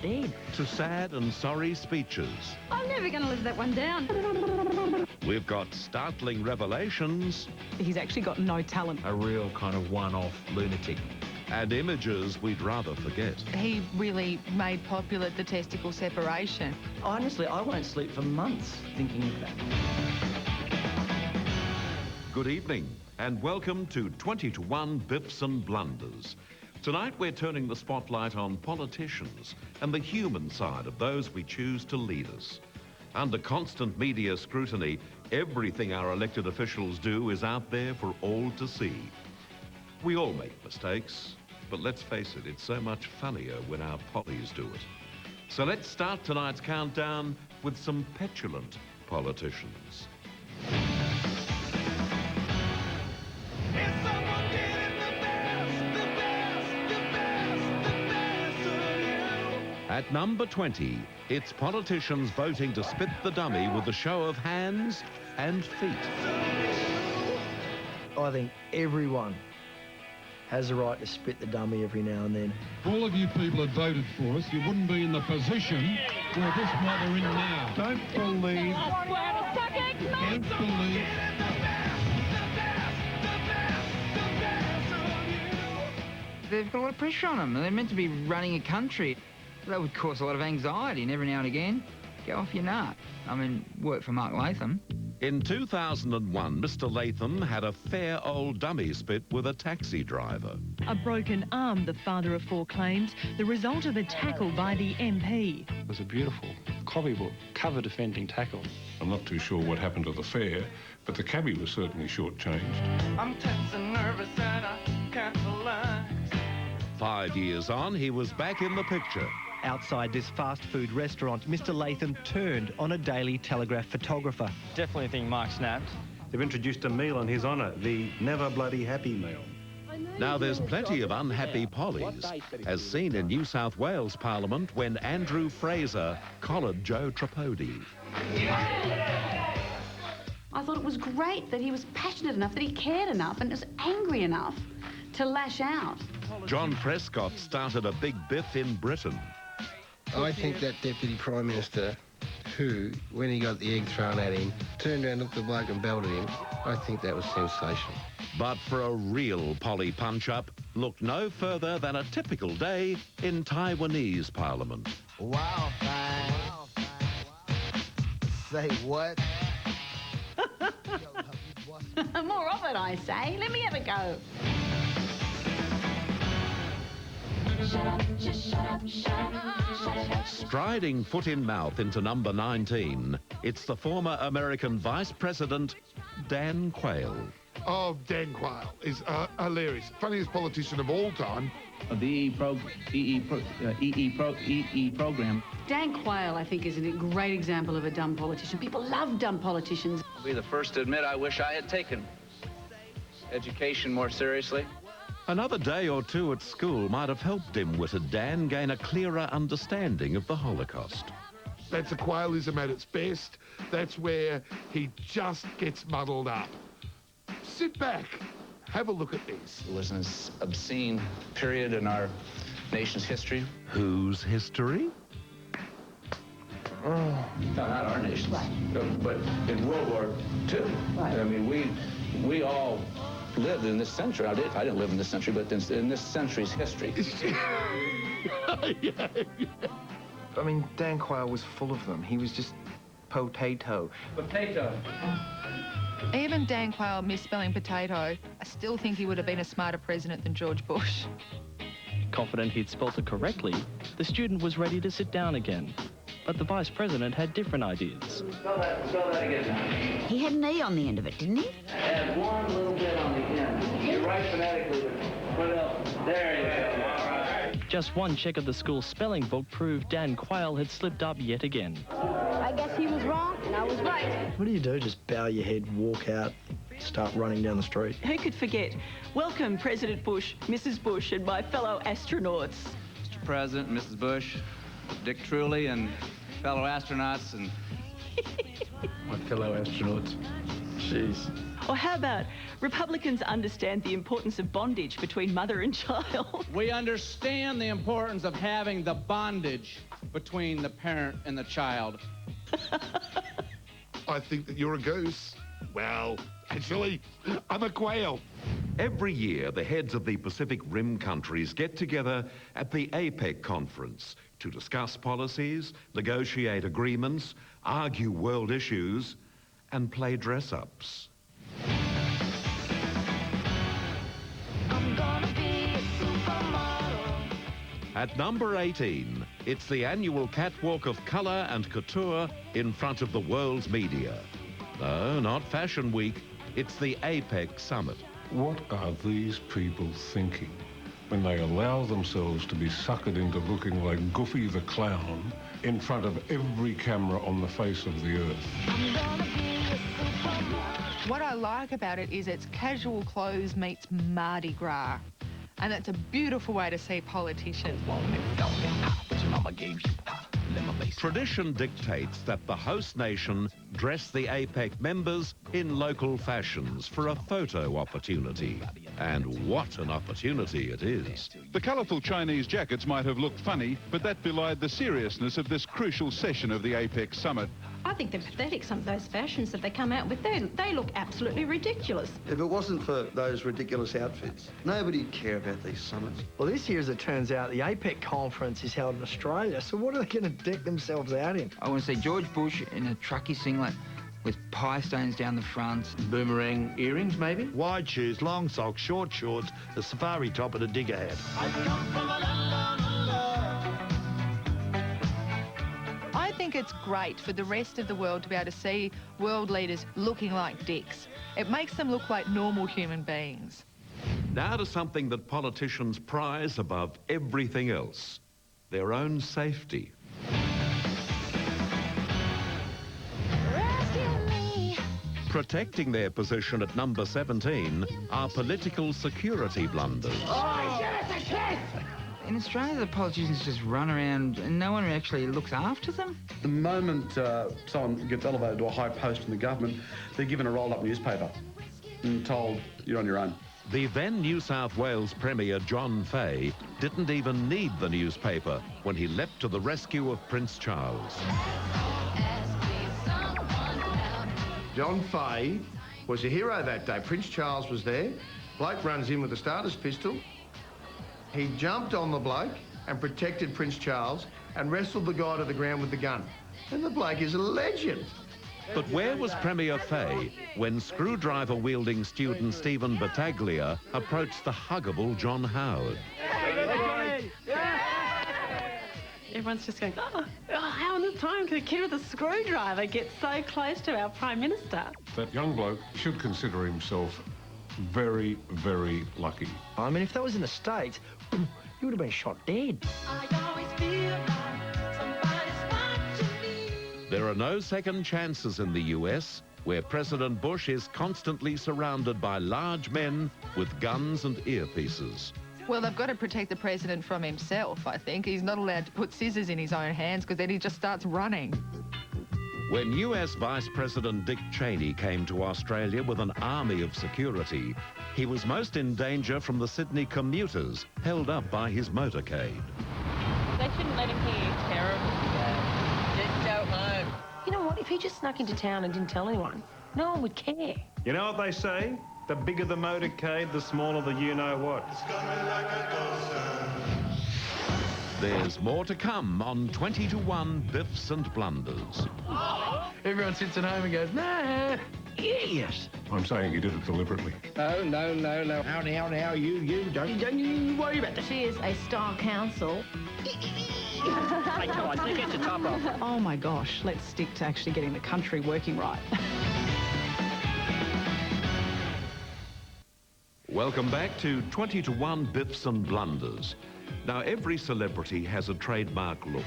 dead. To sad and sorry speeches. I'm never going to live that one down. We've got startling revelations. He's actually got no talent. A real kind of one-off lunatic. And images we'd rather forget. He really made popular the testicle separation. Honestly, I won't sleep for months thinking of that. Good evening, and welcome to 20 to 1 Biffs and Blunders. Tonight we're turning the spotlight on politicians and the human side of those we choose to lead us. Under constant media scrutiny, everything our elected officials do is out there for all to see. We all make mistakes, but let's face it, it's so much funnier when our pollies do it. So let's start tonight's countdown with some petulant politicians. At number 20, it's politicians voting to spit the dummy with a show of hands and feet. I think everyone has a right to spit the dummy every now and then. If all of you people had voted for us, you wouldn't be in the position where this what we're in now. Don't believe. Don't believe. They've got a lot of pressure on them. They're meant to be running a country. That would cause a lot of anxiety, and every now and again, go off your nut. I mean, work for Mark Latham. In 2001, Mr. Latham had a fair old dummy spit with a taxi driver. A broken arm, the father of four claims, the result of a tackle by the MP. It was a beautiful copybook, cover defending tackle. I'm not too sure what happened to the fare, but the cabbie was certainly shortchanged. I'm tense and nervous and I can't relax. 5 years on, he was back in the picture. Outside this fast food restaurant, Mr. Latham turned on a Daily Telegraph photographer. Definitely think Mark snapped. They've introduced a meal in his honour, the Never Bloody Happy meal. Now, there's plenty of unhappy pollies, as seen in New South Wales Parliament when Andrew Fraser collared Joe Tripodi. I thought it was great that he was passionate enough, that he cared enough and was angry enough to lash out. John Prescott started a big Biff in Britain. I think that Deputy Prime Minister, who, when he got the egg thrown at him, turned around, looked at the bloke and belted him, I think that was sensational. But for a real polly punch-up, look no further than a typical day in Taiwanese Parliament. Wow, fine. Say what? More of it, I say. Let me have a go. Shut up, just shut up, shut up, shut up. Striding foot in mouth into number 19, it's the former American Vice President, Dan Quayle. Oh, Dan Quayle is hilarious. Funniest politician of all time. The EE program. Dan Quayle, I think, is a great example of a dumb politician. People love dumb politicians. I'll be the first to admit I wish I had taken education more seriously. Another day or two at school might have helped dim-witted Dan gain a clearer understanding of the Holocaust. That's a Quaylism at its best. That's where he just gets muddled up. Sit back, have a look at this. It was an obscene period in our nation's history. Whose history? No, not our nation's. Right. But in World War II, right. I mean, we all lived in this century. I didn't live in this century, but in this century's history. Yeah. I mean, Dan Quayle was full of them. He was just potato. Potato. Even Dan Quayle misspelling potato, I still think he would have been a smarter president than George Bush. Confident he'd spelt it correctly, the student was ready to sit down again. But the Vice President had different ideas. Spell that again. He had an E on the end of it, didn't he? Add one little bit on the end. You write phonetically, but what else? There you go. All right. Just one check of the school's spelling book proved Dan Quayle had slipped up yet again. I guess he was wrong and I was right. What do you do? Just bow your head, walk out, start running down the street? Who could forget? Welcome, President Bush, Mrs. Bush, and my fellow astronauts. Mr. President, Mrs. Bush, Dick Truly, and fellow astronauts, and my fellow astronauts. Jeez. Or how about Republicans understand the importance of bondage between mother and child? We understand the importance of having the bondage between the parent and the child. I think that you're a goose. Well, actually, I'm a quail. Every year, the heads of the Pacific Rim countries get together at the APEC conference to discuss policies, negotiate agreements, argue world issues, and play dress-ups. At number 18, it's the annual catwalk of colour and couture in front of the world's media. No, not Fashion Week, it's the APEC summit. What are these people thinking when they allow themselves to be suckered into looking like Goofy the Clown in front of every camera on the face of the earth? What I like about it is it's casual clothes meets Mardi Gras. And that's a beautiful way to see politicians. Tradition dictates that the host nation dress the APEC members in local fashions for a photo opportunity. And what an opportunity it is. The colourful Chinese jackets might have looked funny, but that belied the seriousness of this crucial session of the APEC summit. I think they're pathetic, some of those fashions that they come out with. They look absolutely ridiculous. If it wasn't for those ridiculous outfits, nobody'd care about these summits. Well, this year, as it turns out, the APEC conference is held in Australia, so what are they going to deck themselves out in? I want to see George Bush in a trucky singlet with pie stones down the front. Boomerang earrings, maybe? Wide shoes, long socks, short shorts, a safari top and a digger hat. I think it's great for the rest of the world to be able to see world leaders looking like dicks. It makes them look like normal human beings. Now to something that politicians prize above everything else, their own safety. Protecting their position at number 17 are political security blunders. In Australia, the politicians just run around and no one actually looks after them. The moment someone gets elevated to a high post in the government, they're given a rolled-up newspaper and told you're on your own. The then New South Wales Premier John Fay didn't even need the newspaper when he leapt to the rescue of Prince Charles. John Fay was a hero that day. Prince Charles was there. Bloke runs in with a starter's pistol. He jumped on the bloke and protected Prince Charles and wrestled the guy to the ground with the gun. And the bloke is a legend. But where was Premier Fay when screwdriver-wielding student Stephen Battaglia approached the huggable John Howard? Everyone's just going, oh, how in the time could a kid with a screwdriver get so close to our Prime Minister? That young bloke should consider himself very, very lucky. I mean, if that was in the States, you would have been shot dead. There are no second chances in the US, where President Bush is constantly surrounded by large men with guns and earpieces. Well, they've got to protect the president from himself, I think. He's not allowed to put scissors in his own hands because then he just starts running. When US Vice President Dick Cheney came to Australia with an army of security, he was most in danger from the Sydney commuters held up by his motorcade. They shouldn't let him hear terrible. Just go home. You know what? If he just snuck into town and didn't tell anyone, no one would care. You know what they say? The bigger the motorcade, the smaller the you-know-what. There's more to come on 20 to 1 Biffs and Blunders. Everyone sits at home and goes, nah, yes. I'm saying he did it deliberately. No. Now, you don't worry about that. She is a star council. Hey, come on, get the top off. Oh my gosh, let's stick to actually getting the country working right. Welcome back to 20 to 1 Biffs and Blunders. Now, every celebrity has a trademark look.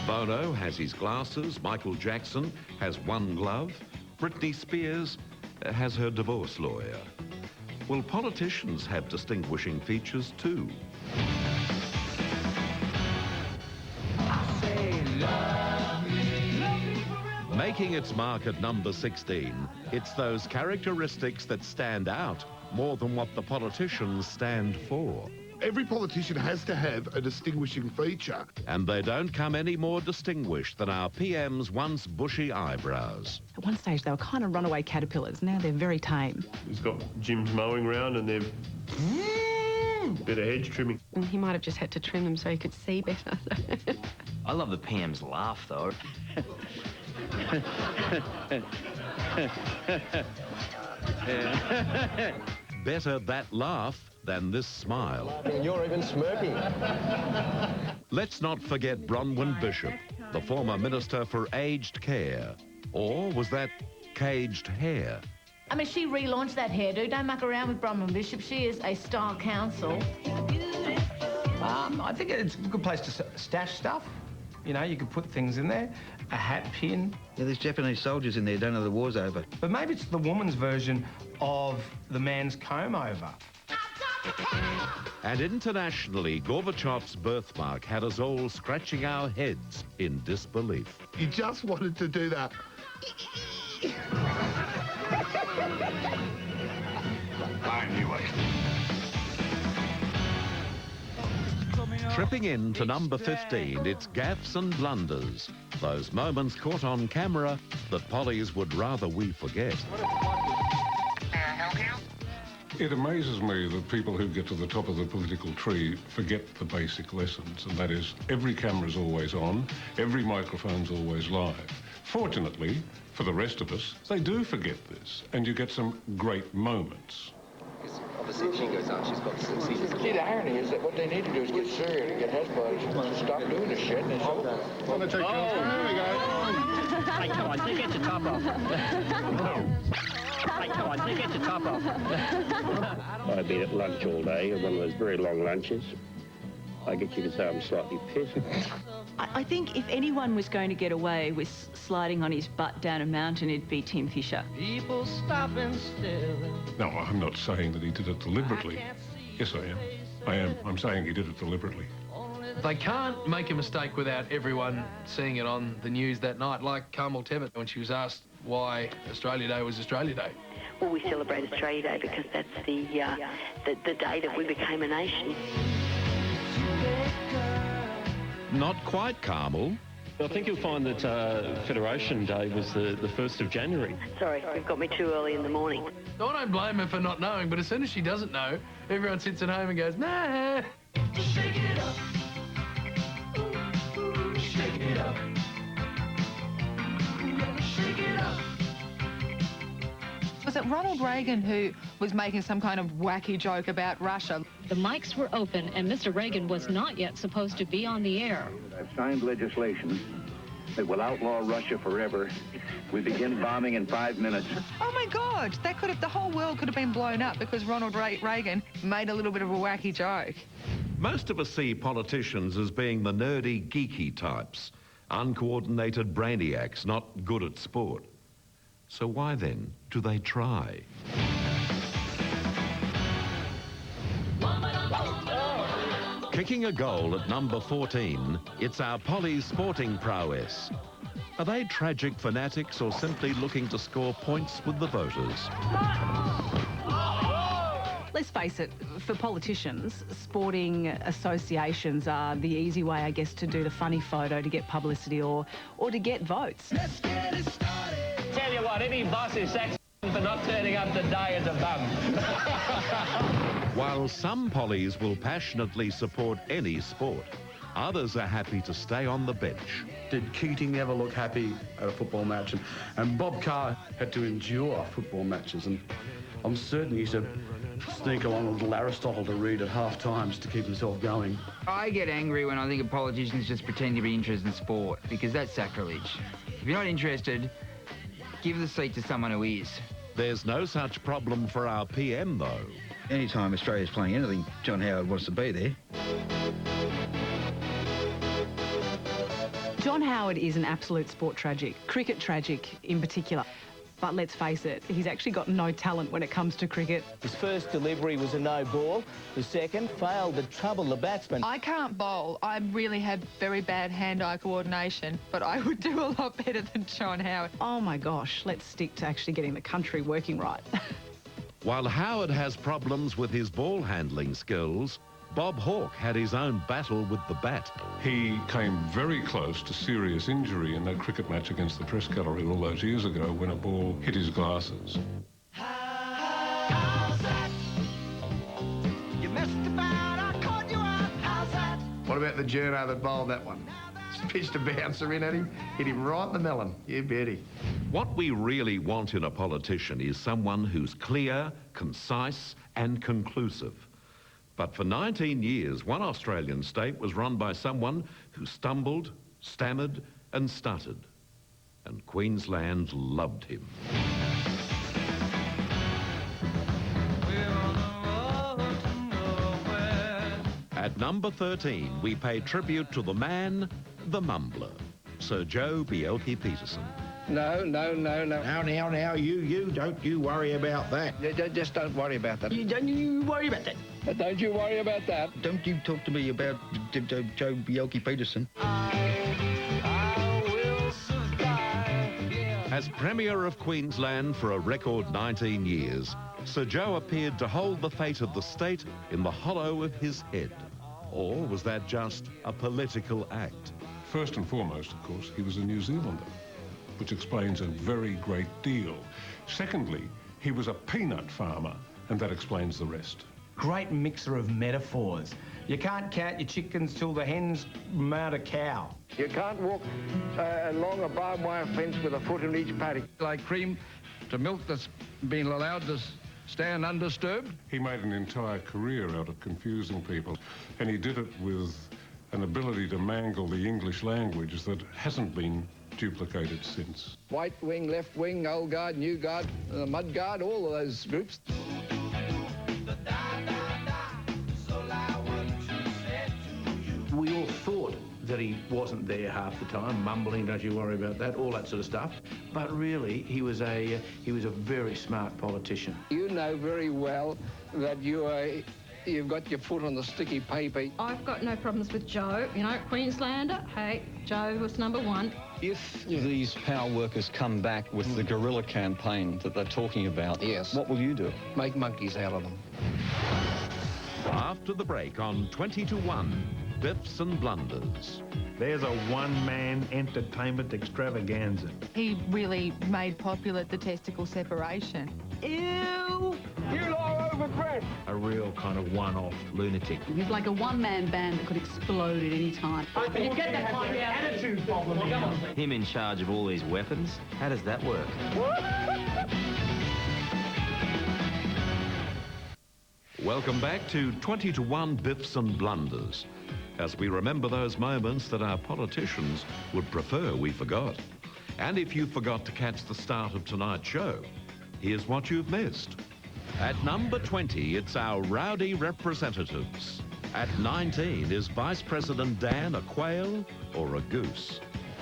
Bono has his glasses, Michael Jackson has one glove, Britney Spears has her divorce lawyer. Well, politicians have distinguishing features too. Make Making its mark at number 16, it's those characteristics that stand out more than what the politicians stand for. Every politician has to have a distinguishing feature. And they don't come any more distinguished than our PM's once bushy eyebrows. At one stage, they were kind of runaway caterpillars. Now they're very tame. He's got Jim's mowing round and they've... bit of hedge trimming. And he might have just had to trim them so he could see better. I love the PM's laugh, though. Better that laugh than this smile. And you're even smirking. Let's not forget Bronwyn Bishop, the former Minister for Aged Care. Or was that caged hair? I mean, she relaunched that hairdo. Don't muck around with Bronwyn Bishop. She is a style council. I think it's a good place to stash stuff. You know, you could put things in there, a hat pin. Yeah, there's Japanese soldiers in there, don't know the war's over. But maybe it's the woman's version of the man's comb over. And internationally, Gorbachev's birthmark had us all scratching our heads in disbelief. You just wanted to do that. I knew it. Tripping in to number 15, it's gaffes and blunders. Those moments caught on camera that Polly's would rather we forget. It amazes me that people who get to the top of the political tree forget the basic lessons, and that is every camera's always on, every microphone's always live. Fortunately, for the rest of us, they do forget this, and you get some great moments. Obviously, if she goes out, she's got to succeed. See, the irony is that what they need to do is get Syria to get Hezbollah to stop doing this shit, and it's over. Well, there we go. Hey, come on, take your top off. Hey, come on, take your top off. I've been at lunch all day, one of those very long lunches. I guess you could say I'm slightly pissed. I think if anyone was going to get away with sliding on his butt down a mountain, it'd be Tim Fisher. People stopping still. No, I'm not saying that he did it deliberately. Yes, I am. I'm saying he did it deliberately. They can't make a mistake without everyone seeing it on the news that night, like Carmel Tebbutt when she was asked why Australia Day was Australia Day. Well, we celebrate Australia Day because that's the day that we became a nation. Not quite, Carmel. I think you'll find that Federation Day was the 1st of January. Sorry, you've got me too early in the morning. I don't blame her for not knowing, but as soon as she doesn't know, everyone sits at home and goes, nah. Shake it up. Shake it up. Shake it up. Was it Ronald Reagan who was making some kind of wacky joke about Russia? The mics were open, and Mr. Reagan was not yet supposed to be on the air. I've signed legislation that will outlaw Russia forever. We begin bombing in 5 minutes. Oh my God, the whole world could have been blown up because Ronald Reagan made a little bit of a wacky joke. Most of us see politicians as being the nerdy, geeky types, uncoordinated brainiacs, not good at sport. So why then do they try? Kicking a goal at number 14, it's our Polly's sporting prowess. Are they tragic fanatics or simply looking to score points with the voters? Let's face it, for politicians, sporting associations are the easy way, I guess, to do the funny photo, to get publicity or to get votes. Let's get it started. Tell you what, any boss is sexy for not turning up today as a bum. While some Pollies will passionately support any sport, others are happy to stay on the bench. Did Keating ever look happy at a football match? And Bob Carr had to endure football matches, and I'm certain he used to sneak along a little Aristotle to read at half times to keep himself going. I get angry when I think of politicians just pretend to be interested in sport, because that's sacrilege. If you're not interested, give the seat to someone who is. There's no such problem for our PM, though. Anytime Australia's playing anything, John Howard wants to be there. John Howard is an absolute sport tragic, cricket tragic in particular. But let's face it, he's actually got no talent when it comes to cricket. His first delivery was a no ball. The second failed to trouble the batsman. I can't bowl. I really have very bad hand-eye coordination, but I would do a lot better than John Howard. Oh my gosh, let's stick to actually getting the country working right. While Howard has problems with his ball handling skills, Bob Hawke had his own battle with the bat. He came very close to serious injury in that cricket match against the Press Gallery all those years ago when a ball hit his glasses. What about the journo that bowled that one? Pitched a bouncer in at him, hit him right in the melon. You betty. What we really want in a politician is someone who's clear, concise and conclusive. But for 19 years, one Australian state was run by someone who stumbled, stammered and stuttered. And Queensland loved him. At number 13, we pay tribute to the man, the mumbler, Sir Joe Bjelke-Petersen. No. Now, you don't you worry about that. Just don't worry about that. Don't you worry about that. Don't you worry about that. Don't you talk to me about Joe Bjelke-Petersen. As Premier of Queensland for a record 19 years, Sir Joe appeared to hold the fate of the state in the hollow of his head. Or was that just a political act? First and foremost, of course, he was a New Zealander, which explains a very great deal. Secondly, he was a peanut farmer, and that explains the rest. Great mixer of metaphors. You can't count your chickens till the hens mount a cow. You can't walk along a barbed wire fence with a foot in each paddock. Like cream to milk that's been allowed to stand undisturbed. He made an entire career out of confusing people, and he did it with an ability to mangle the English language that hasn't been duplicated since. White wing, left wing, old guard, new guard, mud guard, all of those groups. We all thought that he wasn't there half the time, mumbling, don't you worry about that, all that sort of stuff. But really, he was a very smart politician. You know very well that you've got your foot on the sticky pay. I've got no problems with Joe. You know, Queenslander, hey, Joe was number one. If these power workers come back with the guerrilla campaign that they're talking about, yes, what will you do? Make monkeys out of them. After the break on 20 to 1, Biffs and Blunders. There's a one-man entertainment extravaganza. He really made popular the testicle separation. Ew! You lot are overbred! A real kind of one-off lunatic. He's like a one-man band that could explode at any time. You get that kind of attitude problem. Come on. Him in charge of all these weapons? How does that work? Welcome back to 20 to 1 Biffs and Blunders, as we remember those moments that our politicians would prefer we forgot. And if you forgot to catch the start of tonight's show, here's what you've missed. At number 20, it's our rowdy representatives. At 19, is Vice President Dan a quail or a goose?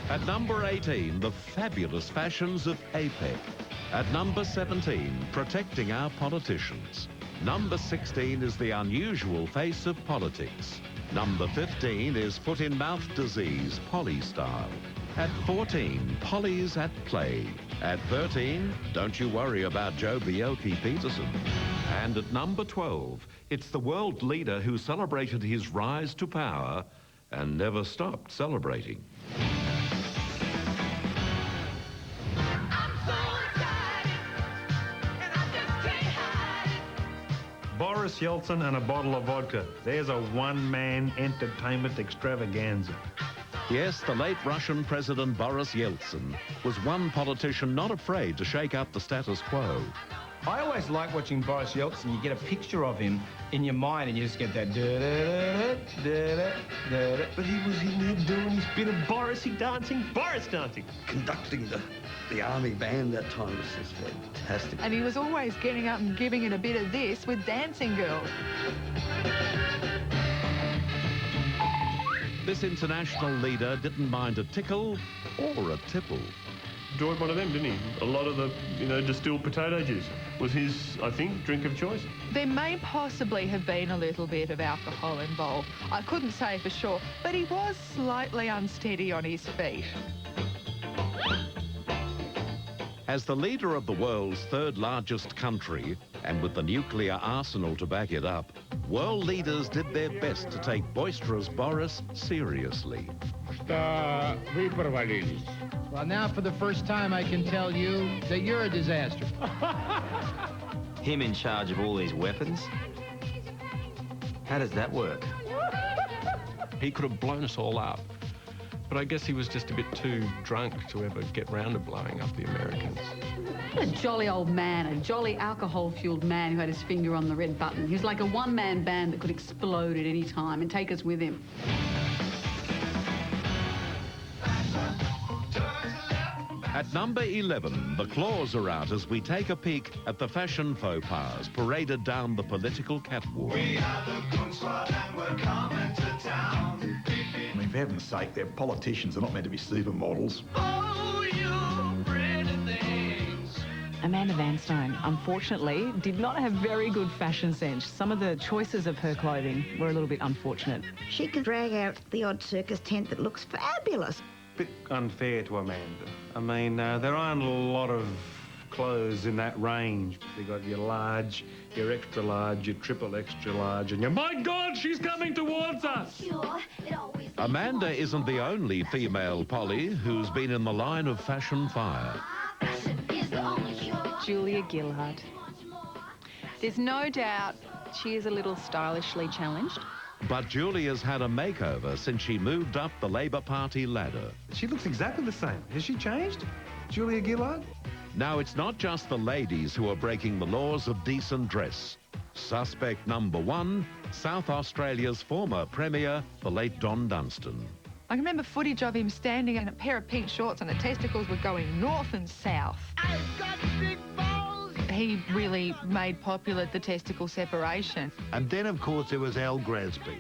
At number 18, the fabulous fashions of APEC. At number 17, protecting our politicians. Number 16 is the unusual face of politics. Number 15 is foot-in-mouth disease, Polly style. At 14, Polly's at play. At 13, don't you worry about Joe Bjelke-Petersen. And at number 12, it's the world leader who celebrated his rise to power and never stopped celebrating. Boris Yeltsin and a bottle of vodka. There's a one-man entertainment extravaganza. Yes, the late Russian President Boris Yeltsin was one politician not afraid to shake up the status quo. I always like watching Boris Yeltsin. You get a picture of him in your mind and you just get that da-da-da-da, da-da-da-da. But he was in there doing his bit of Boris dancing. Conducting the army band that time was just fantastic. And he was always getting up and giving it a bit of this with Dancing Girl. This international leader didn't mind a tickle or a tipple. enjoyed one of them, didn't he? A lot of the, distilled potato juice was his, I think, drink of choice. There may possibly have been a little bit of alcohol involved. I couldn't say for sure, but he was slightly unsteady on his feet. As the leader of the world's third largest country, and with the nuclear arsenal to back it up, world leaders did their best to take boisterous Boris seriously. Well, now for the first time I can tell you that you're a disaster. Him in charge of all these weapons? How does that work? He could have blown us all up. But I guess he was just a bit too drunk to ever get round to blowing up the Americans. A jolly old man, a jolly alcohol-fueled man who had his finger on the red button. He was like a one-man band that could explode at any time and take us with him. At number 11, the claws are out as we take a peek at the fashion faux pas paraded down the political catwalk. We are the Goon Squad and we're coming to town. I mean, for heaven's sake, they're politicians. They're not meant to be supermodels. Oh, you pretty things. Amanda Vanstone, unfortunately, did not have very good fashion sense. Some of the choices of her clothing were a little bit unfortunate. She can drag out the odd circus tent that looks fabulous. Bit unfair to Amanda. I mean, there aren't a lot of clothes in that range. You got your large, your extra large, your triple extra large, and your, my God, she's coming towards us! Amanda isn't the only female Polly who's been in the line of fashion fire. Julia Gillard. There's no doubt she is a little stylishly challenged. But Julia's had a makeover since she moved up the Labour Party ladder. She looks exactly the same. Has she changed? Julia Gillard? Now, it's not just the ladies who are breaking the laws of decent dress. Suspect number 1, South Australia's former Premier, the late Don Dunstan. I can remember footage of him standing in a pair of pink shorts and the testicles were going north and south. I've got big balls! He really made popular the testicle separation. And then, of course, there was Al Grasby.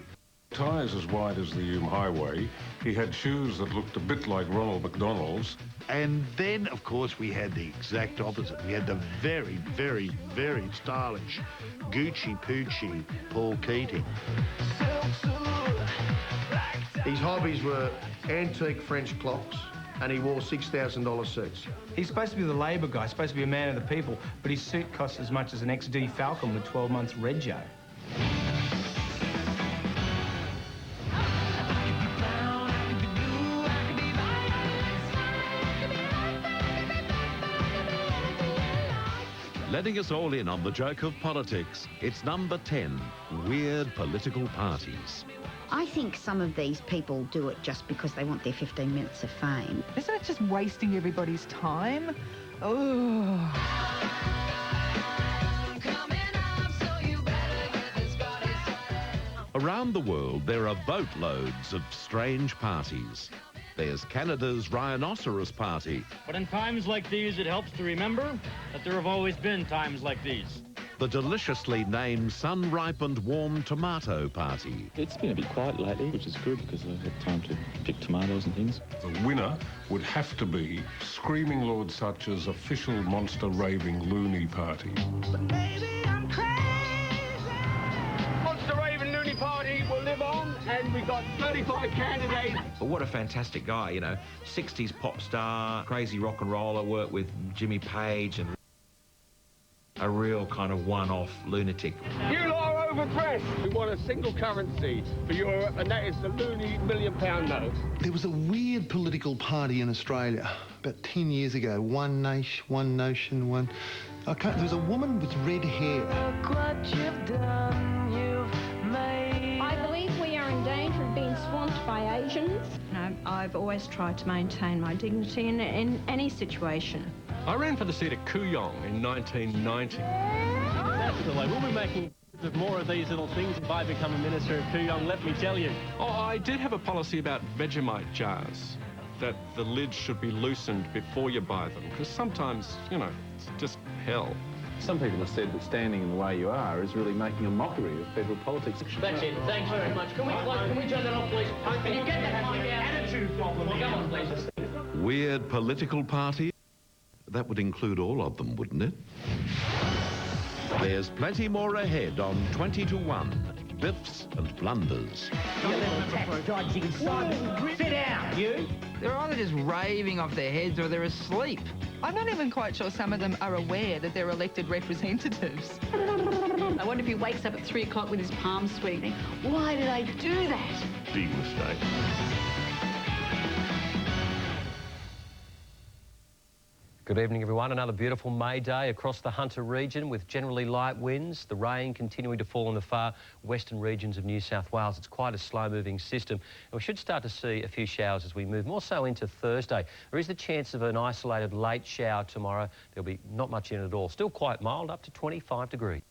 Tyres as wide as the Hume Highway. He had shoes that looked a bit like Ronald McDonald's. And then, of course, we had the exact opposite. We had the very, very, very stylish Gucci Poochie Paul Keating. His hobbies were antique French clocks, and he wore $6,000 suits. He's supposed to be the Labor guy, supposed to be a man of the people, but his suit costs as much as an XD Falcon with 12 months rego. Letting us all in on the joke of politics, it's number 10, weird political parties. I think some of these people do it just because they want their 15 minutes of fame. Isn't it just wasting everybody's time? Oh. Around the world, there are boatloads of strange parties. There's Canada's Rhinoceros Party. But in times like these, it helps to remember that there have always been times like these. The deliciously named Sun-Ripened Warm Tomato Party. It's been a bit quiet lately, which is good because I've had time to pick tomatoes and things. The winner would have to be Screaming Lord Sutch's official monster raving loony party. Baby, I'm crazy. Monster Raven Looney Party will live on, and we've got 35 candidates. But what a fantastic guy, you know. 60s pop star, crazy rock and roller, worked with Jimmy Page and a real kind of one-off lunatic. You lot are overpressed. We want a single currency for Europe, and that is the loony £1 million note. There was a weird political party in Australia about 10 years ago. One nation, one notion, one... There was a woman with red hair. Look what you've done, you've made. I believe we are in danger of being swamped by Asians. I've always tried to maintain my dignity in any situation. I ran for the seat at Kooyong in 1990. Naturally, we'll be making more of these little things if I become a minister of Kooyong, let me tell you. Oh, I did have a policy about Vegemite jars, that the lids should be loosened before you buy them, because sometimes, you know, it's just hell. Some people have said that standing in the way you are is really making a mockery of federal politics. That's it. Thanks very much. Can we turn that off, please? Can you get that attitude problem? Come on, please. Weird political party. That would include all of them, wouldn't it? There's plenty more ahead on 20 to 1, Biffs and Blunders. You little tax-dodging son. Sit down, you. They're either just raving off their heads or they're asleep. I'm not even quite sure some of them are aware that they're elected representatives. I wonder if he wakes up at 3 o'clock with his palms swinging. Why did I do that? Big mistake. Good evening, everyone. Another beautiful May day across the Hunter region with generally light winds, the rain continuing to fall in the far western regions of New South Wales. It's quite a slow-moving system, and we should start to see a few showers as we move more so into Thursday. There is the chance of an isolated late shower tomorrow. There'll be not much in it at all. Still quite mild, up to 25 degrees.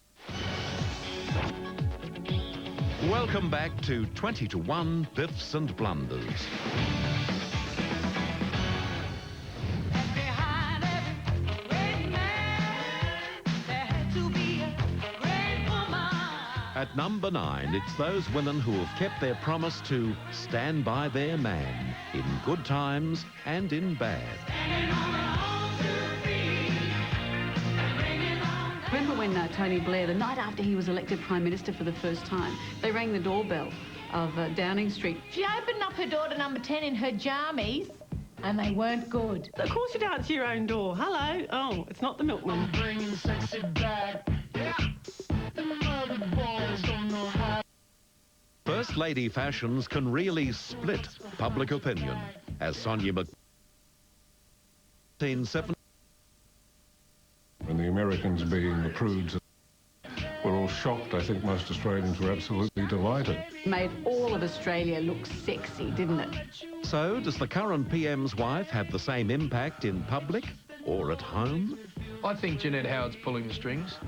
Welcome back to 20 to 1, Biffs and Blunders. At number 9, it's those women who have kept their promise to stand by their man in good times and in bad. Remember when Tony Blair, the night after he was elected Prime Minister for the first time, they rang the doorbell of Downing Street. She opened up her door to number 10 in her jammies, and they weren't good. Of course you'd answer your own door. Hello. Oh, it's not the milkman. I'm bringing sexy back. Yeah. First Lady fashions can really split public opinion, as Sonia Mc... And the Americans, being the prudes, were all shocked. I think most Australians were absolutely delighted. Made all of Australia look sexy, didn't it? So, does the current PM's wife have the same impact in public or at home? I think Jeanette Howard's pulling the strings.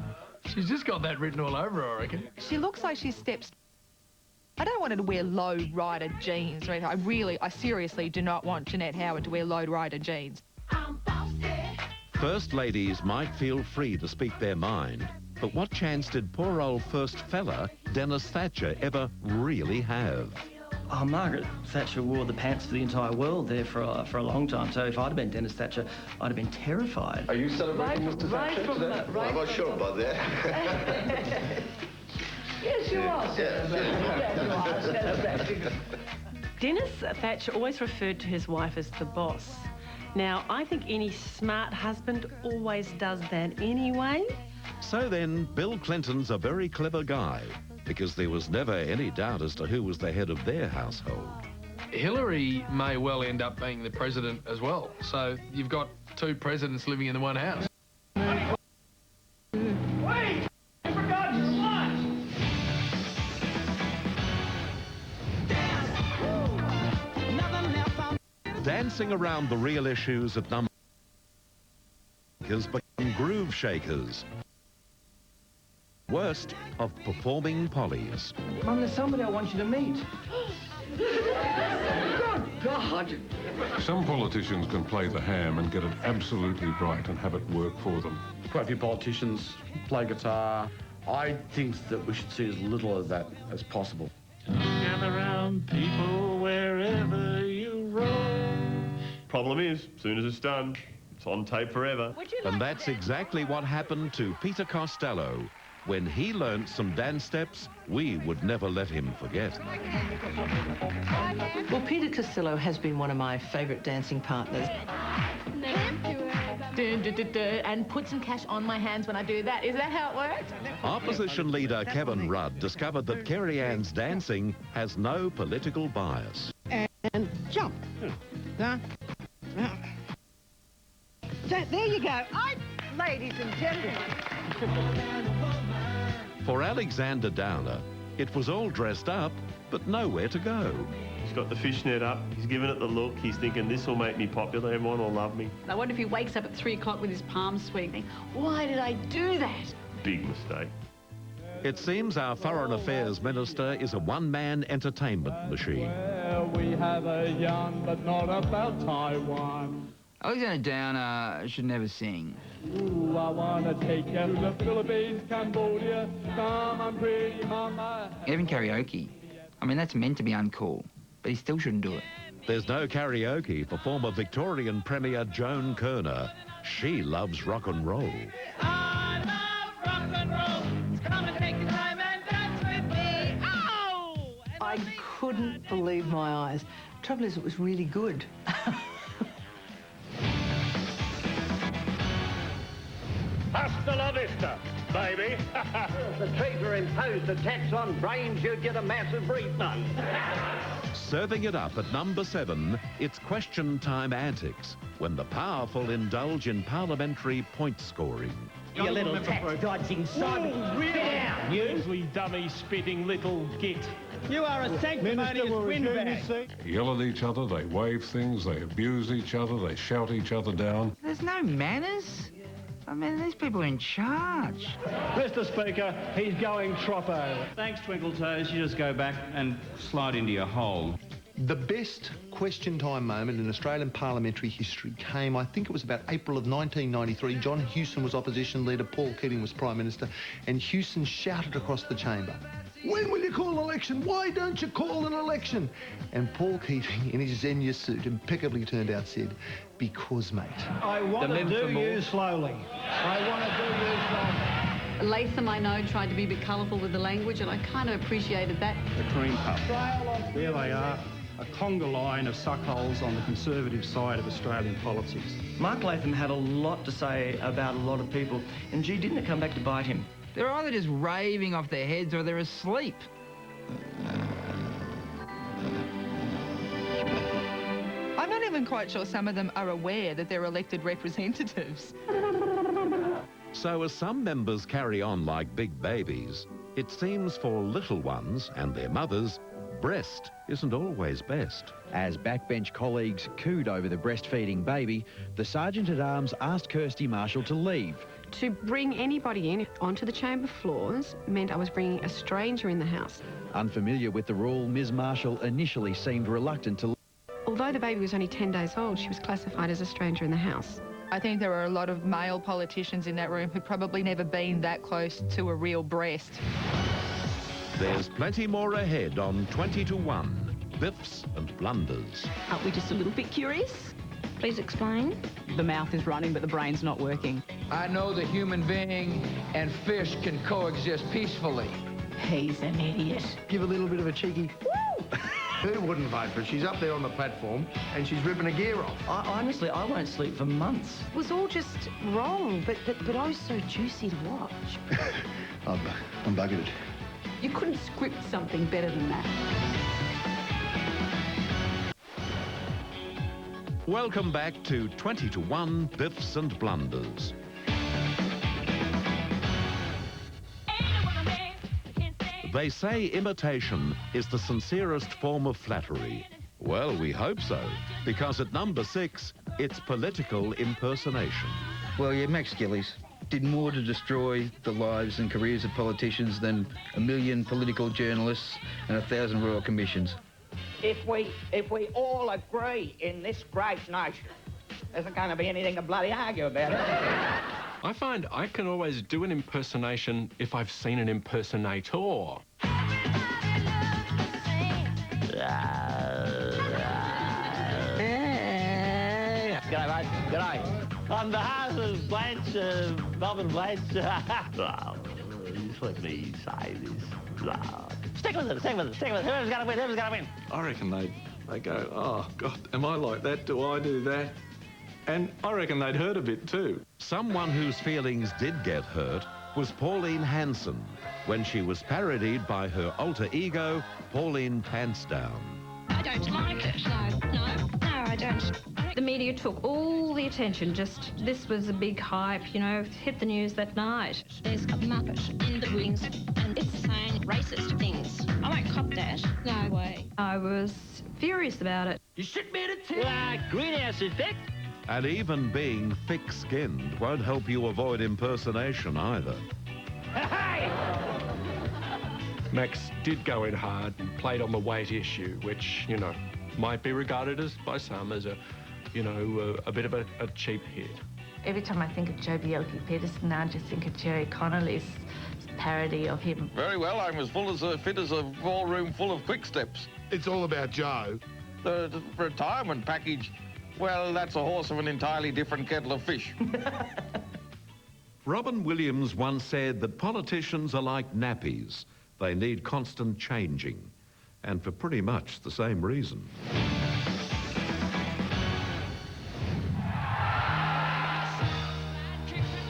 She's just got that written all over her, I reckon. She looks like she steps... I don't want her to wear low-rider jeans. I seriously do not want Jeanette Howard to wear low-rider jeans. First ladies might feel free to speak their mind, but what chance did poor old first fella, Dennis Thatcher, ever really have? Oh, Margaret Thatcher wore the pants for the entire world there for a long time. So if I'd have been Dennis Thatcher, I'd have been terrified. Are you celebrating Mr. Thatcher today? I'm not sure about that. Yes, you are. Dennis Thatcher always referred to his wife as the boss. Now, I think any smart husband always does that anyway. So then, Bill Clinton's a very clever guy, because there was never any doubt as to who was the head of their household. Hillary may well end up being the president as well. So you've got 2 presidents living in the one house. Wait! I forgot your lunch! Dancing around the real issues at number has become groove shakers. Worst of performing pollies. Mum, there's somebody I want you to meet. Good God! Some politicians can play the ham and get it absolutely right and have it work for them. Quite a few politicians play guitar. I think that we should see as little of that as possible. Gather round, people, wherever you roam. Problem is, as soon as it's done, it's on tape forever. And that's exactly what happened to Peter Costello. When he learnt some dance steps, we would never let him forget. Well, Peter Costello has been one of my favourite dancing partners. And put some cash on my hands when I do that. Is that how it works? Opposition leader Kevin Rudd discovered that Kerry Ann's dancing has no political bias. And jump. There you go. Ladies and gentlemen. For Alexander Downer, it was all dressed up, but nowhere to go. He's got the fishnet up, he's giving it the look, he's thinking this will make me popular, everyone will love me. I wonder if he wakes up at 3 o'clock with his palms swinging. Why did I do that? Big mistake. It seems our Foreign Affairs Minister is a one-man entertainment machine. We have a yarn, but not about Taiwan. Alexander Downer should never sing. Ooh, I wanna take you to the Philippines, Cambodia. Come on, pretty mama. Even karaoke. I mean, that's meant to be uncool, but he still shouldn't do it. There's no karaoke for former Victorian Premier Joan Kerner. She loves rock and roll. I love rock and roll. Come and take your time and dance with me. Oh! I couldn't believe my eyes. Trouble is, it was really good. Hasta la vista, baby. If the Treasurer imposed a tax on brains, you'd get a massive refund. Serving it up at number 7, it's question time antics, when the powerful indulge in parliamentary point scoring. You little tax-dodging sod. Sit down, you. Usually dummy spitting little git. You are a sanctimonious windbag. They yell at each other, they wave things, they abuse each other, they shout each other down. There's no manners. I mean, these people are in charge. Mr. Speaker, he's going troppo. Thanks, Twinkle Toes. You just go back and slide into your hole. The best question time moment in Australian parliamentary history came, I think it was about April of 1993. John Hewson was opposition leader, Paul Keating was Prime Minister, and Hewson shouted across the chamber, "When will you call an election? Why don't you call an election?" And Paul Keating, in his Xenia suit, impeccably turned out, said, "Because, mate." I want to do you slowly. I want to do you slowly. Latham, I know, tried to be a bit colourful with the language, and I kind of appreciated that. The cream puff. There they are, a conga line of suckholes on the Conservative side of Australian politics. Mark Latham had a lot to say about a lot of people, and gee, didn't it come back to bite him? They're either just raving off their heads or they're asleep. I'm not even quite sure some of them are aware that they're elected representatives. So as some members carry on like big babies, it seems for little ones and their mothers, breast isn't always best. As backbench colleagues cooed over the breastfeeding baby, the Sergeant-at-Arms asked Kirsty Marshall to leave. To bring anybody in onto the chamber floors meant I was bringing a stranger in the house. Unfamiliar with the rule, Ms Marshall initially seemed reluctant to leave. Although the baby was only 10 days old, she was classified as a stranger in the house. I think there are a lot of male politicians in that room who've probably never been that close to a real breast. There's plenty more ahead on 20 to 1, Biffs and Blunders. Aren't we just a little bit curious? Please explain. The mouth is running, but the brain's not working. I know the human being and fish can coexist peacefully. He's an idiot. Give a little bit of a cheeky woo! Who wouldn't vote for her? She's up there on the platform and she's ripping a gear off. Honestly, I won't sleep for months. It was all just wrong, but oh so juicy to watch. I'm buggered. You couldn't script something better than that. Welcome back to 20 to 1, Biffs and Blunders. They say imitation is the sincerest form of flattery. Well, we hope so, because at number 6, it's political impersonation. Well, yeah, Max Gillies did more to destroy the lives and careers of politicians than 1 million political journalists and 1,000 royal commissions. If we all agree in this great nation, there's not going to be anything to bloody argue about it. I find I can always do an impersonation if I've seen an impersonator. G'day, mate. G'day. On behalf of Blanche, Bob and Blanche, just let me say this. Stick with it, stick with it, stick with it. Whoever's going to win, whoever's going to win. I reckon they go, oh, God, am I like that? Do I do that? And I reckon they'd hurt a bit too. Someone whose feelings did get hurt was Pauline Hanson when she was parodied by her alter ego, Pauline Pantsdown. I don't like it. No, I don't. The media took all the attention. This was a big hype, you know, hit the news that night. There's a Muppet in the wings and it's saying racist things. I won't cop that. No way. I was furious about it. You should be a greenhouse effect. And even being thick-skinned won't help you avoid impersonation either. Hey! Max did go in hard and played on the weight issue, which, you know, might be regarded as by some as a bit of a cheap hit. Every time I think of Joe Bjelke-Peterson, I just think of Jerry Connolly's parody of him. Very well, I'm as fit as a ballroom full of quick steps. It's all about Joe. The retirement package, well, that's a horse of an entirely different kettle of fish. Robin Williams once said that politicians are like nappies. They need constant changing, and for pretty much the same reason.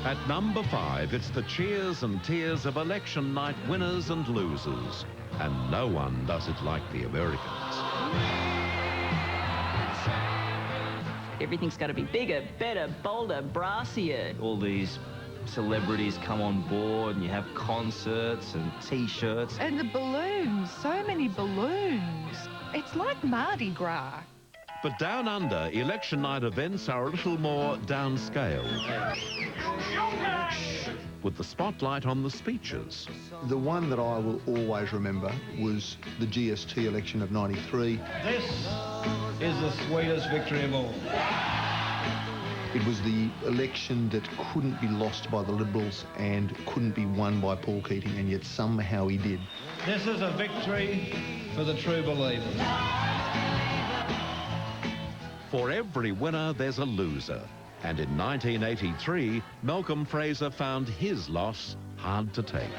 At number 5, it's the cheers and tears of election night winners and losers. And no one does it like the Americans. Everything's got to be bigger, better, bolder, brassier. All these celebrities come on board and you have concerts and T-shirts. And the balloons, so many balloons. It's like Mardi Gras. But down under, election night events are a little more downscale, with the spotlight on the speeches. The one that I will always remember was the GST election of '93. This is the sweetest victory of all. It was the election that couldn't be lost by the Liberals and couldn't be won by Paul Keating, and yet somehow he did. This is a victory for the true believers. For every winner, there's a loser. And in 1983, Malcolm Fraser found his loss hard to take.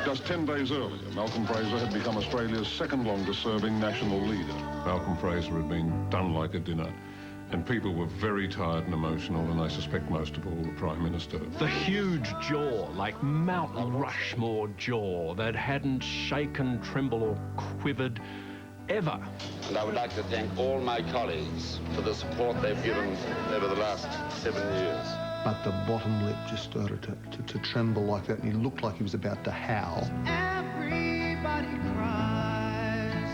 Just 10 days earlier, Malcolm Fraser had become Australia's second longest-serving national leader. Malcolm Fraser had been done like a dinner, and people were very tired and emotional, and I suspect most of all the Prime Minister. The huge jaw, like Mount Rushmore jaw, that hadn't shaken, trembled or quivered ever. And I would like to thank all my colleagues for the support they've given over the last 7 years. But the bottom lip just started to tremble like that, and he looked like he was about to howl. Everybody cries.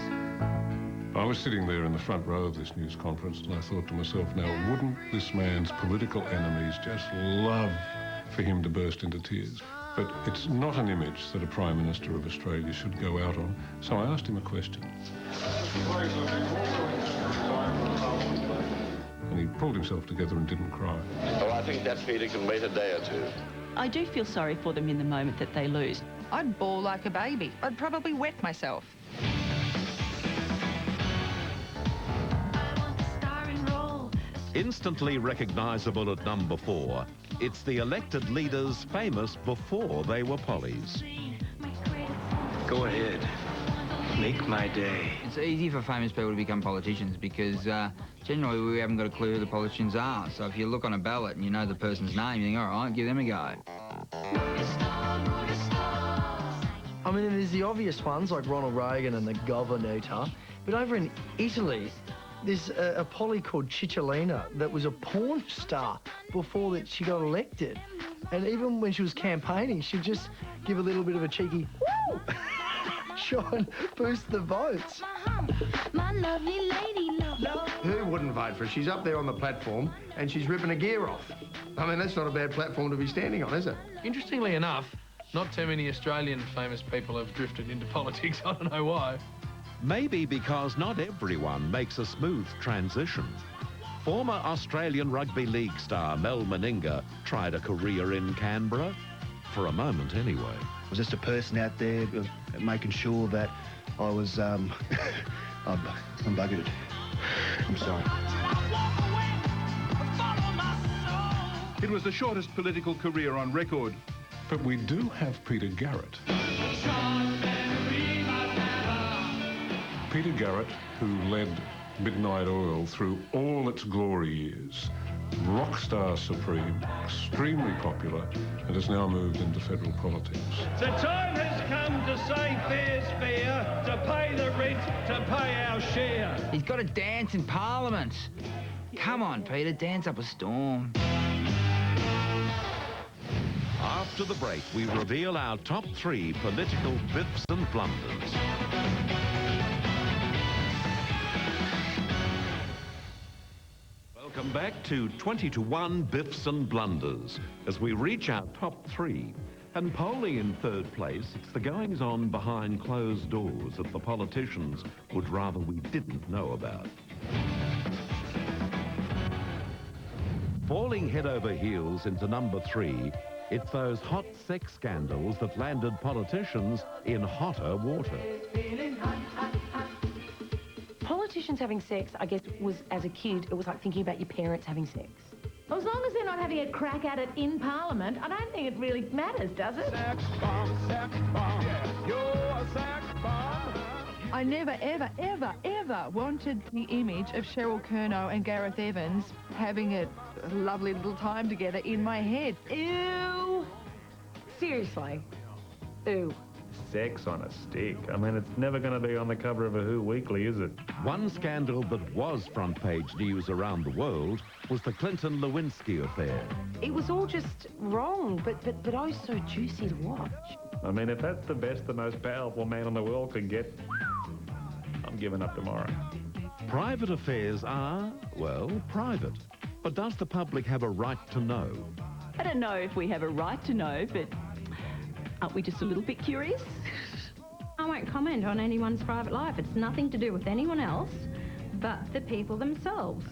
I was sitting there in the front row of this news conference, and I thought to myself, now, wouldn't this man's political enemies just love for him to burst into tears? But it's not an image that a Prime Minister of Australia should go out on, so I asked him a question. And he pulled himself together and didn't cry. Well, I think that feeling can wait a day or two. I do feel sorry for them in the moment that they lose. I'd bawl like a baby. I'd probably wet myself. Instantly recognisable at number 4, it's the elected leaders famous before they were pollies. Go ahead. Make my day. It's easy for famous people to become politicians because generally we haven't got a clue who the politicians are. So if you look on a ballot and you know the person's name, you think, all right, give them a go. I mean, there's the obvious ones like Ronald Reagan and the Governator, but over in Italy, there's a Polly called Cicciolina that was a porn star before that she got elected. And even when she was campaigning, she'd just give a little bit of a cheeky woo! Try and boost the votes. My lovely lady love. Who wouldn't vote for her? She's up there on the platform and she's ripping her gear off. I mean, that's not a bad platform to be standing on, is it? Interestingly enough, not too many Australian famous people have drifted into politics. I don't know why. Maybe because not everyone makes a smooth transition. Former Australian Rugby League star Mel Meninga tried a career in Canberra, for a moment anyway. I was just a person out there making sure that I was, I'm buggered. I'm sorry. It was the shortest political career on record. But we do have Peter Garrett. Peter Garrett, who led Midnight Oil through all its glory years, rock star supreme, extremely popular, and has now moved into federal politics. The time has come to say fair's fair, to pay the rent, to pay our share. He's got to dance in Parliament. Come on, Peter, dance up a storm. After the break, we reveal our top 3 political biffs and blunders. Welcome back to 20-1 Biffs and Blunders as we reach our top 3. And polling in 3rd place, it's the goings-on behind closed doors that the politicians would rather we didn't know about. Falling head over heels into number 3, it's those hot sex scandals that landed politicians in hotter water. politicians having sex, I guess, was, as a kid, it was like thinking about your parents having sex. Well, as long as they're not having a crack at it in Parliament, I don't think it really matters, does it? Sex bomb, yeah, you're a sex bomb. I never, ever, ever, ever wanted the image of Cheryl Kernow and Gareth Evans having a lovely little time together in my head. Ew! Seriously? Ew. Sex on a stick. I mean, it's never going to be on the cover of a Who Weekly, is it? One scandal that was front-page news around the world was the Clinton-Lewinsky affair. It was all just wrong, but oh so juicy to watch. I mean, if that's the best the most powerful man in the world could get, I'm giving up tomorrow. Private affairs are, well, private. But does the public have a right to know? I don't know if we have a right to know, but aren't we just a little bit curious? I won't comment on anyone's private life. It's nothing to do with anyone else but the people themselves.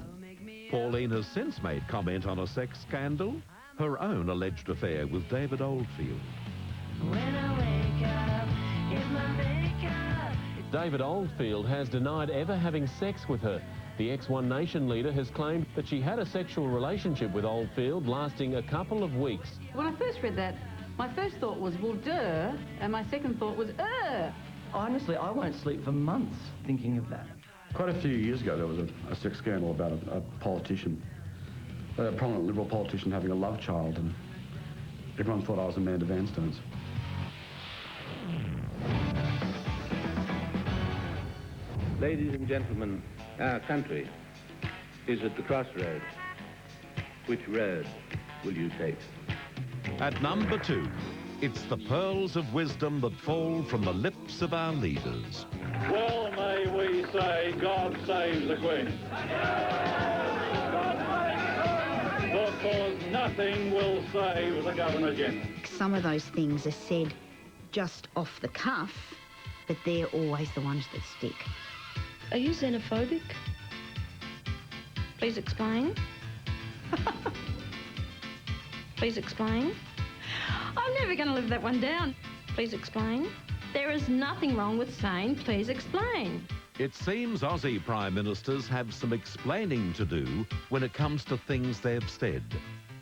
Pauline has since made comment on a sex scandal, her own alleged affair with David Oldfield. When I wake up, it's my makeup. David Oldfield has denied ever having sex with her. The ex-One Nation leader has claimed that she had a sexual relationship with Oldfield lasting a couple of weeks. When I first read that, my first thought was, well, duh, and my second thought was, Honestly, I won't sleep for months thinking of that. Quite a few years ago, there was a sex scandal about a politician, a prominent Liberal politician having a love child, and everyone thought I was Amanda Vanstones. Ladies and gentlemen, our country is at the crossroads. Which road will you take? At number 2, it's the pearls of wisdom that fall from the lips of our leaders. Well, may we say, God save the Queen. Because nothing will save the Governor-General. Some of those things are said just off the cuff, but they're always the ones that stick. Are you xenophobic? Please explain. Please explain. I'm never going to live that one down. Please explain. There is nothing wrong with saying, please explain. It seems Aussie Prime Ministers have some explaining to do when it comes to things they've said,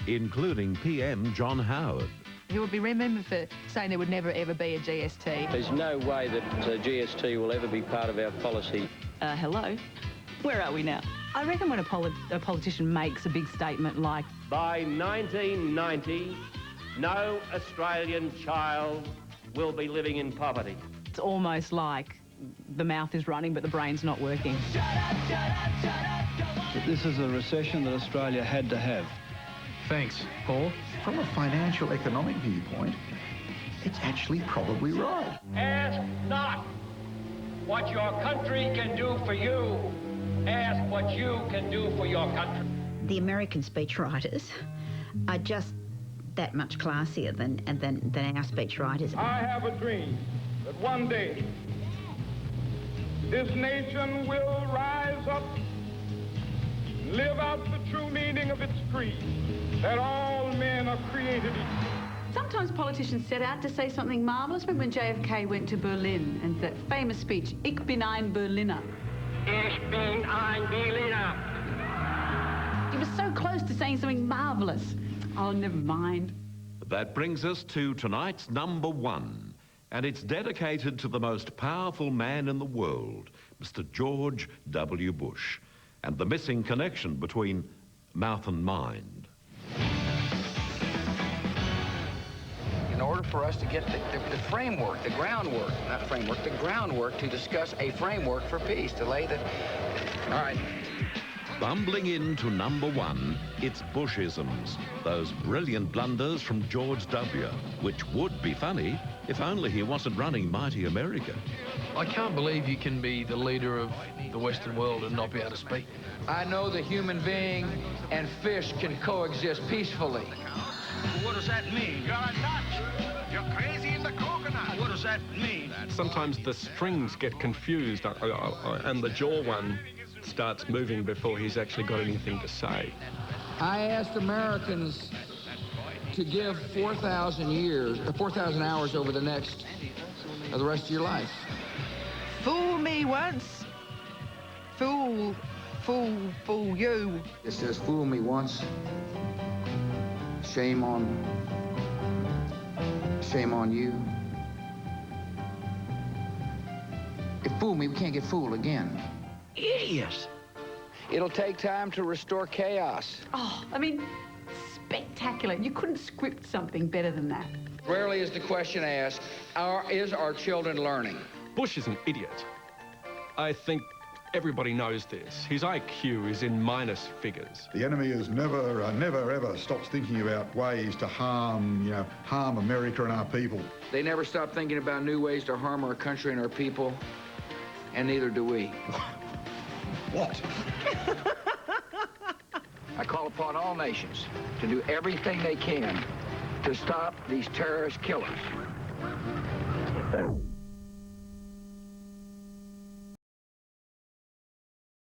including PM John Howard. He would be remembered for saying there would never, ever be a GST. There's no way that GST will ever be part of our policy. Hello? Where are we now? I reckon when a politician makes a big statement like, by 1990, no Australian child will be living in poverty. It's almost like the mouth is running but the brain's not working. This is a recession that Australia had to have. Thanks, Paul. From a financial economic viewpoint, it's actually probably right. Ask not what your country can do for you. Ask what you can do for your country. The American speechwriters are just that much classier than our speechwriters. I have a dream that one day this nation will rise up and live out the true meaning of its creed, that all men are created equal. Sometimes politicians set out to say something marvellous. Remember when JFK went to Berlin and that famous speech, Ich bin ein Berliner. Ich bin ein Berliner. He was so close to saying something marvellous. Oh, never mind. That brings us to tonight's number 1, and it's dedicated to the most powerful man in the world, Mr. George W. Bush, and the missing connection between mouth and mind. In order for us to get the framework, the groundwork, not framework, the groundwork to discuss a framework for peace, to lay the... All right. Bumbling into number 1, it's Bushisms, those brilliant blunders from George W., which would be funny if only he wasn't running mighty America. I can't believe you can be the leader of the Western world and not be able to speak. I know the human being and fish can coexist peacefully. What does that mean? You're a nut. You're crazy in the coconut. What does that mean? Sometimes the strings get confused and the jaw one starts moving before he's actually got anything to say. I asked Americans to give 4,000 hours over the rest of your life. Fool me once, fool you. It says, fool me once, shame on you. If fool me, we can't get fooled again. Idiot. It'll take time to restore chaos. Oh, I mean, spectacular. You couldn't script something better than that. Rarely is the question asked, is our children learning? Bush is an idiot. I think everybody knows this. His IQ is in minus figures. The enemy has never ever stops thinking about ways to harm America and our people. They never stop thinking about new ways to harm our country and our people, and neither do we. What? I call upon all nations to do everything they can to stop these terrorist killers.